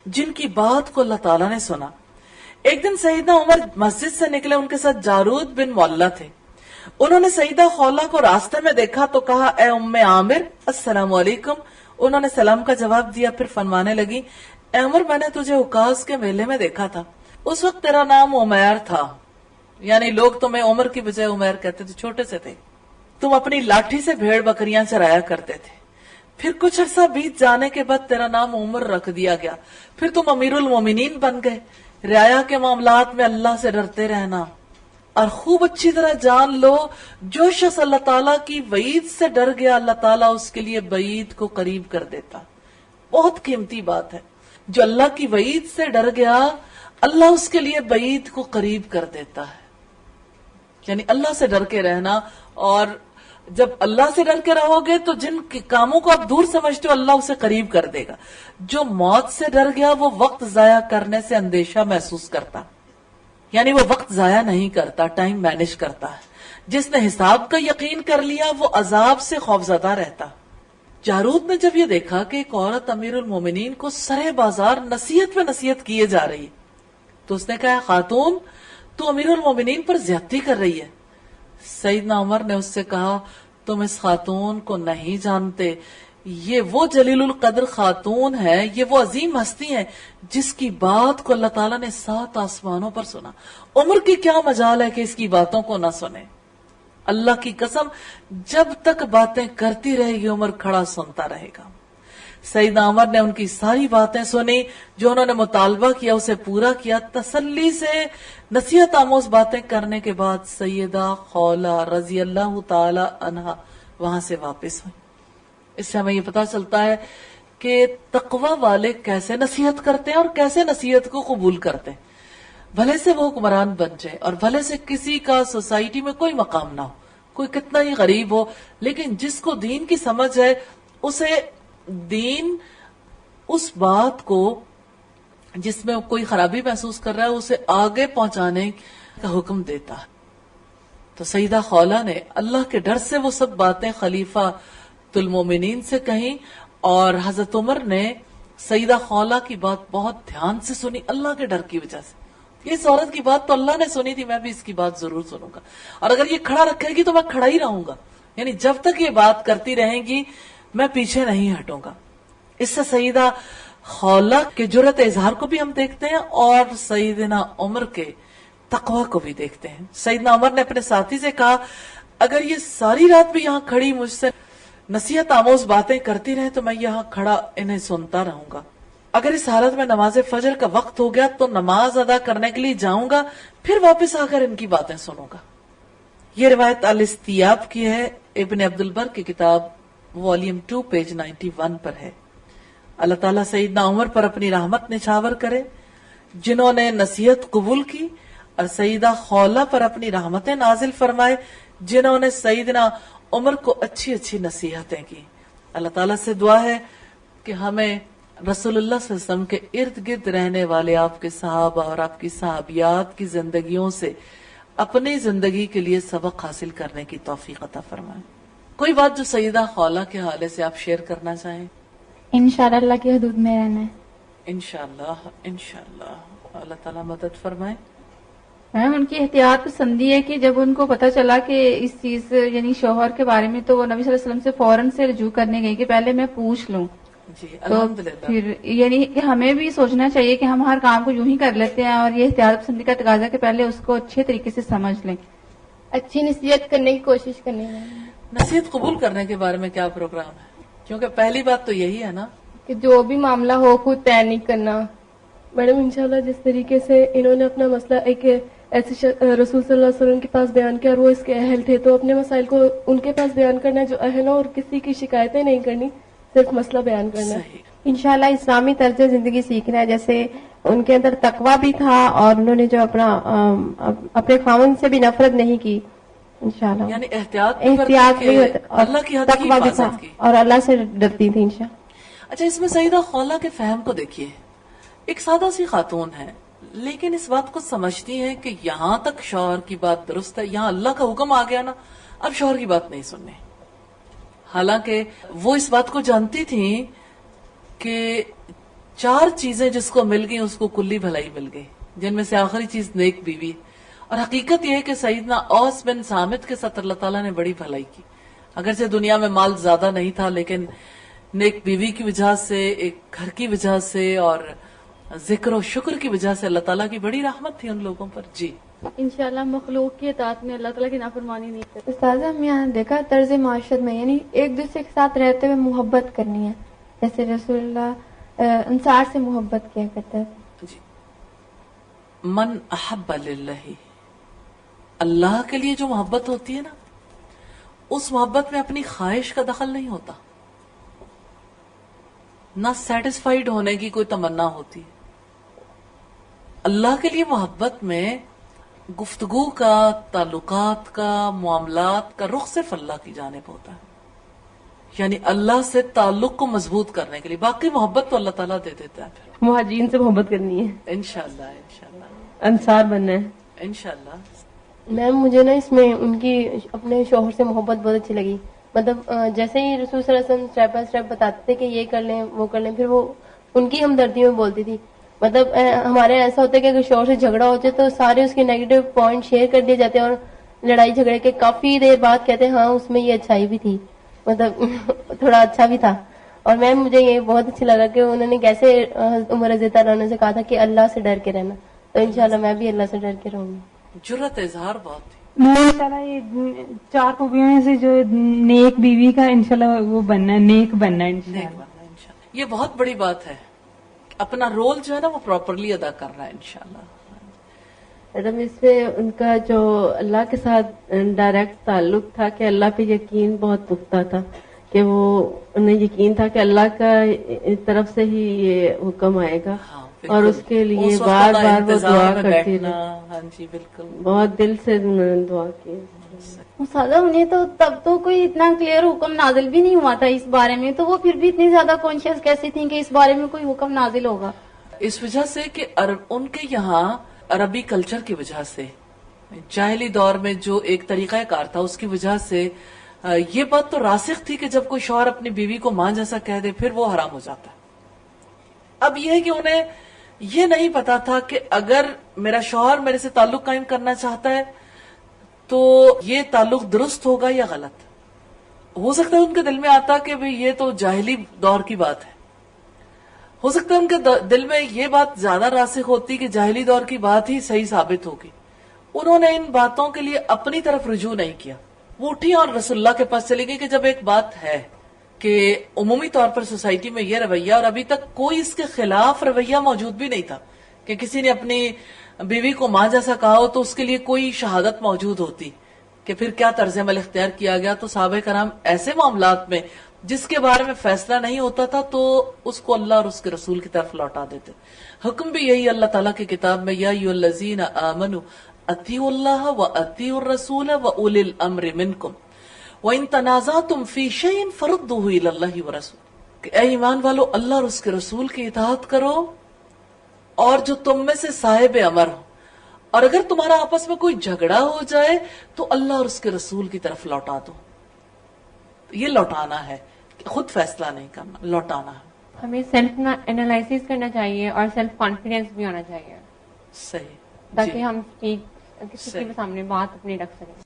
جن کی بات کو اللہ تعالیٰ نے سنا. ایک دن سیدنا عمر مسجد سے نکلے، ان کے ساتھ جارود بن معلہ تھے. انہوں نے سیدہ خولہ کو راستے میں دیکھا تو کہا اے ام عامر السلام علیکم. انہوں نے سلام کا جواب دیا، پھر فرمانے لگی اے عمر میں نے تجھے عکاظ کے میلے میں دیکھا تھا، اس وقت تیرا نام عمیر تھا، یعنی لوگ تمہیں عمر کی بجائے عمیر کہتے تھے، چھوٹے سے تھے. تم اپنی لاٹھی سے بھیڑ بکریاں چرایا کرتے تھے. پھر کچھ عرصہ بیت جانے کے بعد تیرا نام عمر رکھ دیا گیا، پھر تم امیر المومنین بن گئے. رعایا کے معاملات میں اللہ سے ڈرتے رہنا، اور خوب اچھی طرح جان لو جو شخص اللہ تعالیٰ کی وعید سے ڈر گیا اللہ تعالیٰ اس کے لیے بعید کو قریب کر دیتا. بہت قیمتی بات ہے، جو اللہ کی وعید سے ڈر گیا اللہ اس کے لیے بعید کو قریب کر دیتا ہے. یعنی اللہ سے ڈر کے رہنا، اور جب اللہ سے ڈر کے رہو گے تو جن کاموں کو آپ دور سمجھتے ہو اللہ اسے قریب کر دے گا. جو موت سے ڈر گیا وہ وقت ضائع کرنے سے اندیشہ محسوس کرتا، یعنی وہ وقت ضائع نہیں کرتا، ٹائم مینج کرتا ہے. جس نے حساب کا یقین کر لیا وہ عذاب سے خوفزدہ رہتا. جارود نے جب یہ دیکھا کہ ایک عورت امیر المومنین کو سرے بازار نصیحت پہ نصیحت کیے جا رہی تو اس نے کہا خاتون تو امیر المومنین پر زیادتی کر رہی ہے. سیدنا عمر نے اس سے کہا تم اس خاتون کو نہیں جانتے، یہ وہ جلیل القدر خاتون ہے، یہ وہ عظیم ہستی ہے جس کی بات کو اللہ تعالیٰ نے 7 آسمانوں پر سنا. عمر کی کیا مجال ہے کہ اس کی باتوں کو نہ سنے. اللہ کی قسم جب تک باتیں کرتی رہے گی عمر کھڑا سنتا رہے گا. سیدنا عمر نے ان کی ساری باتیں سنی، جو انہوں نے مطالبہ کیا اسے پورا کیا. تسلی سے نصیحت آموز باتیں کرنے کے بعد سیدہ خولہ رضی اللہ تعالی عنہا وہاں سے واپس ہوئی. اس سے ہمیں یہ پتا چلتا ہے کہ تقوی والے کیسے نصیحت کرتے ہیں اور کیسے نصیحت کو قبول کرتے ہیں. بھلے سے وہ حکمران بن جائے اور بھلے سے کسی کا سوسائٹی میں کوئی مقام نہ ہو، کوئی کتنا ہی غریب ہو، لیکن جس کو دین کی سمجھ ہے اسے دین اس بات کو جس میں کوئی خرابی محسوس کر رہا ہے اسے آگے پہنچانے کا حکم دیتا ہے. تو سیدہ خولہ نے اللہ کے ڈر سے وہ سب باتیں خلیفہ المومنین سے کہیں، اور حضرت عمر نے سیدہ خولہ کی بات بہت دھیان سے سنی اللہ کے ڈر کی وجہ سے. اس عورت کی بات تو اللہ نے سنی تھی، میں بھی اس کی بات ضرور سنوں گا، اور اگر یہ کھڑا رکھے گی تو میں کھڑا ہی رہوں گا، یعنی جب تک یہ بات کرتی رہیں گی میں پیچھے نہیں ہٹوں گا. اس سے سیدہ خولہ کے جرأت اظہار کو بھی ہم دیکھتے ہیں اور سیدنا عمر کے تقوی کو بھی دیکھتے ہیں. سیدنا عمر نے اپنے ساتھی سے کہا اگر یہ ساری رات بھی یہاں کھڑی مجھ سے نصیحت آموز باتیں کرتی رہے تو میں یہاں کھڑا انہیں سنتا رہوں گا. اگر اس حالت میں نماز فجر کا وقت ہو گیا تو نماز ادا کرنے کے لیے جاؤں گا، پھر واپس آ کر ان کی باتیں سنوں گا. یہ روایت الاستیاب کی ہے، ابن عبد البر کی کتاب والیوم 2 پیج 91 پر ہے. اللہ تعالیٰ سیدنا عمر پر اپنی رحمت نچھاور کرے جنہوں نے نصیحت قبول کی، اور سیدہ خولہ پر اپنی رحمتیں نازل فرمائے جنہوں نے سیدنا عمر کو اچھی اچھی نصیحتیں کی. اللہ تعالیٰ سے دعا ہے کہ ہمیں رسول اللہ صلی اللہ علیہ وسلم کے ارد گرد رہنے والے آپ کے صحابہ اور آپ کی صحابیات کی زندگیوں سے اپنی زندگی کے لیے سبق حاصل کرنے کی توفیق عطا فرمائے. کوئی بات جو سیدہ خولہ کے حوالے سے آپ شیئر کرنا چاہیں؟ انشاءاللہ اللہ کی حدود میں رہنا ہے. انشاءاللہ اللہ تعالیٰ مدد فرمائے. میم ان کی احتیاط پسندی ہے کہ جب ان کو پتا چلا کہ اس چیز یعنی شوہر کے بارے میں تو وہ نبی صلی اللہ علیہ وسلم سے فوراً سے رجوع کرنے گئی کہ پہلے میں پوچھ لوں. جی تو الحمدللہ. پھر یعنی کہ ہمیں بھی سوچنا چاہیے کہ ہم ہر کام کو یوں ہی کر لیتے ہیں، اور یہ احتیاط پسندی کا تقاضا کہ پہلے اس کو اچھے طریقے سے سمجھ لیں، اچھی نصیحت کرنے کی کوشش کرنی ہے. نصیحت قبول کرنے کے بارے میں کیا پروگرام ہے؟ کیونکہ پہلی بات تو یہی ہے نا کہ جو بھی معاملہ ہو خود طے نہیں کرنا. میڈم انشاءاللہ جس طریقے سے انہوں نے اپنا مسئلہ ایک ایسے رسول صلی اللہ علیہ وسلم کے پاس بیان کیا اور وہ اس کے اہل تھے، تو اپنے مسائل کو ان کے پاس بیان کرنا جو اہل ہو، اور کسی کی شکایتیں نہیں کرنی، صرف مسئلہ بیان کرنا. صحیح. انشاءاللہ اسلامی طرز زندگی سیکھنا ہے. جیسے ان کے اندر تقوی بھی تھا اور انہوں نے جو اپنے خاوند سے بھی نفرت نہیں کی. انشاءاللہ یعنی احتیاط بھی اللہ کی حد کی تقوی بھی تھا حفاظت کی. اور اللہ سے ڈرتی تھی. انشاءاللہ اچھا اس میں سیدہ خولہ کے فہم کو دیکھیے. ایک سادہ سی خاتون ہے لیکن اس بات کو سمجھتی ہے کہ یہاں تک شوہر کی بات درست ہے، یہاں اللہ کا حکم آ گیا نا، اب شوہر کی بات نہیں سننی. حالانکہ وہ اس بات کو جانتی تھی کہ 4 چیزیں جس کو مل گئی اس کو کلی بھلائی مل گئی، جن میں سے آخری چیز نیک بیوی. اور حقیقت یہ ہے کہ سیدنا اوس بن صامت کے ساتھ اللہ تعالیٰ نے بڑی بھلائی کی. اگرچہ دنیا میں مال زیادہ نہیں تھا، لیکن نیک بیوی کی وجہ سے، ایک گھر کی وجہ سے اور ذکر و شکر کی وجہ سے اللہ تعالیٰ کی بڑی رحمت تھی ان لوگوں پر. جی انشاءاللہ مخلوق کی اطاعت میں اللہ تعالیٰ کی نافرمانی نہیں کرتے. استاذہ ہم یہاں دیکھا طرز معاشرت میں یعنی ایک دوسرے کے ساتھ رہتے ہوئے محبت کرنی ہے، جیسے رسول اللہ انصار سے محبت کیا کرتا ہے. جی من احب للہ، اللہ کے لیے جو محبت ہوتی ہے نا، اس محبت میں اپنی خواہش کا دخل نہیں ہوتا، نہ سیٹسفائیڈ ہونے کی کوئی تمنا ہوتی. اللہ کے لیے محبت میں گفتگو کا، تعلقات کا، معاملات کا رخ صرف اللہ کی جانب ہوتا ہے، یعنی اللہ سے تعلق کو مضبوط کرنے کے لیے. باقی محبت تو اللہ تعالیٰ دے دیتا ہے. پھر مہاجرین سے محبت کرنی ہے، انشاءاللہ انشاءاللہ انصار بننا ہے. انشاءاللہ. میم مجھے نا اس میں ان کی اپنے شوہر سے محبت بہت اچھی لگی. مطلب جیسے ہی رسول صلی اللہ علیہ وسلم اسٹیپ بائی اسٹیپ بتاتے تھے کہ یہ کر لیں وہ کر لیں، پھر وہ ان کی ہمدردیوں میں بولتی تھی. مطلب ہمارے ایسا ہوتا ہے کہ اگر شوہر سے جھگڑا ہو جائے تو سارے اس کے نیگیٹو پوائنٹ شیئر کر دیے جاتے ہیں، اور لڑائی جھگڑے کے کافی دیر بعد کہتے ہیں ہاں اس میں یہ اچھائی بھی تھی، مطلب تھوڑا اچھا بھی تھا. اور میم مجھے یہ بہت اچھا لگا کہ انہوں نے کیسے عمر رضی اللہ عنہ سے کہا تھا کہ اللہ سے ڈر کے رہنا. تو انشاءاللہ میں بھی اللہ سے ڈر کے رہوں گی. جرأت اظہار بہت تھی. انشاءاللہ یہ 4 خوبیوں میں سے جو نیک بیوی کا انشاءاللہ وہ بننا ہے، نیک بننا ہے نیک انشاءاللہ. بننا ہے انشاءاللہ. یہ بہت بڑی بات ہے، اپنا رول جو ہے نا وہ پراپرلی ادا کرنا ہے انشاءاللہ. میڈم اس میں ان کا جو اللہ کے ساتھ ڈائریکٹ تعلق تھا کہ اللہ پہ یقین بہت پختہ تھا، کہ وہ انہیں یقین تھا کہ اللہ کا طرف سے ہی یہ حکم آئے گا، ہاں اور اس کے لیے بار بار وہ دعا کرتی رہی. ہاں جی بالکل. بہت دل سے انہوں نے دعا کی. مسادہ انہیں تو تب تو کوئی اتنا کلیئر حکم نازل بھی نہیں ہوا تھا اس بارے میں، تو وہ پھر بھی اتنی زیادہ کانشیس کیسی تھیں کہ اس بارے میں کوئی حکم نازل ہوگا؟ اس وجہ سے کہ ان کے یہاں عربی کلچر کی وجہ سے، جاہلی دور میں جو ایک طریقہ کار تھا اس کی وجہ سے یہ بات تو راسخ تھی کہ جب کوئی شوہر اپنی بیوی کو ماں جیسا کہہ دے پھر وہ حرام ہو جاتا ہے. اب یہ ہے کہ انہیں یہ نہیں پتا تھا کہ اگر میرا شوہر میرے سے تعلق قائم کرنا چاہتا ہے تو یہ تعلق درست ہوگا یا غلط. ہو سکتا ہے ان کے دل میں آتا کہ بھئی یہ تو جاہلی دور کی بات ہے، ہو سکتا ہے ان کے دل میں یہ بات زیادہ راسخ ہوتی کہ جاہلی دور کی بات ہی صحیح ثابت ہوگی. انہوں نے ان باتوں کے لیے اپنی طرف رجوع نہیں کیا، وہ اٹھی اور رسول اللہ کے پاس چلی گئی کہ جب ایک بات ہے کہ عمومی طور پر سوسائٹی میں یہ رویہ، اور ابھی تک کوئی اس کے خلاف رویہ موجود بھی نہیں تھا کہ کسی نے اپنی بیوی کو ماں جیسا کہا ہو تو اس کے لیے کوئی شہادت موجود ہوتی کہ پھر کیا طرز عمل اختیار کیا گیا. تو صحابہ کرام ایسے معاملات میں جس کے بارے میں فیصلہ نہیں ہوتا تھا تو اس کو اللہ اور اس کے رسول کی طرف لوٹا دیتے. حکم بھی یہی اللہ تعالیٰ کی کتاب میں، یا ایھا الذین آمنوا اطیعوا اللہ واطیعوا الرسول واولی الامر منکم وَإِن تَنَازَعْتُمْ فِي شَيْءٍ فَرُدُّوهُ إِلَى اللَّهِ وَرَسُولِهِ، کہ اے ایمان والو اللہ اور اس کے رسول کی اطاعت کرو اور جو تم میں سے صاحب امر ہو، اور اگر تمہارا آپس میں کوئی جھگڑا ہو جائے تو اللہ اور اس کے رسول کی طرف لوٹا دو. یہ لوٹانا ہے، خود فیصلہ نہیں کرنا، لوٹانا ہے. ہمیں سیلف انالائسس کرنا چاہیے اور سیلف کانفیڈینس بھی ہونا چاہیے صحیح تاکہ ہم کسی کے سامنے بات اپنی رکھ سکیں.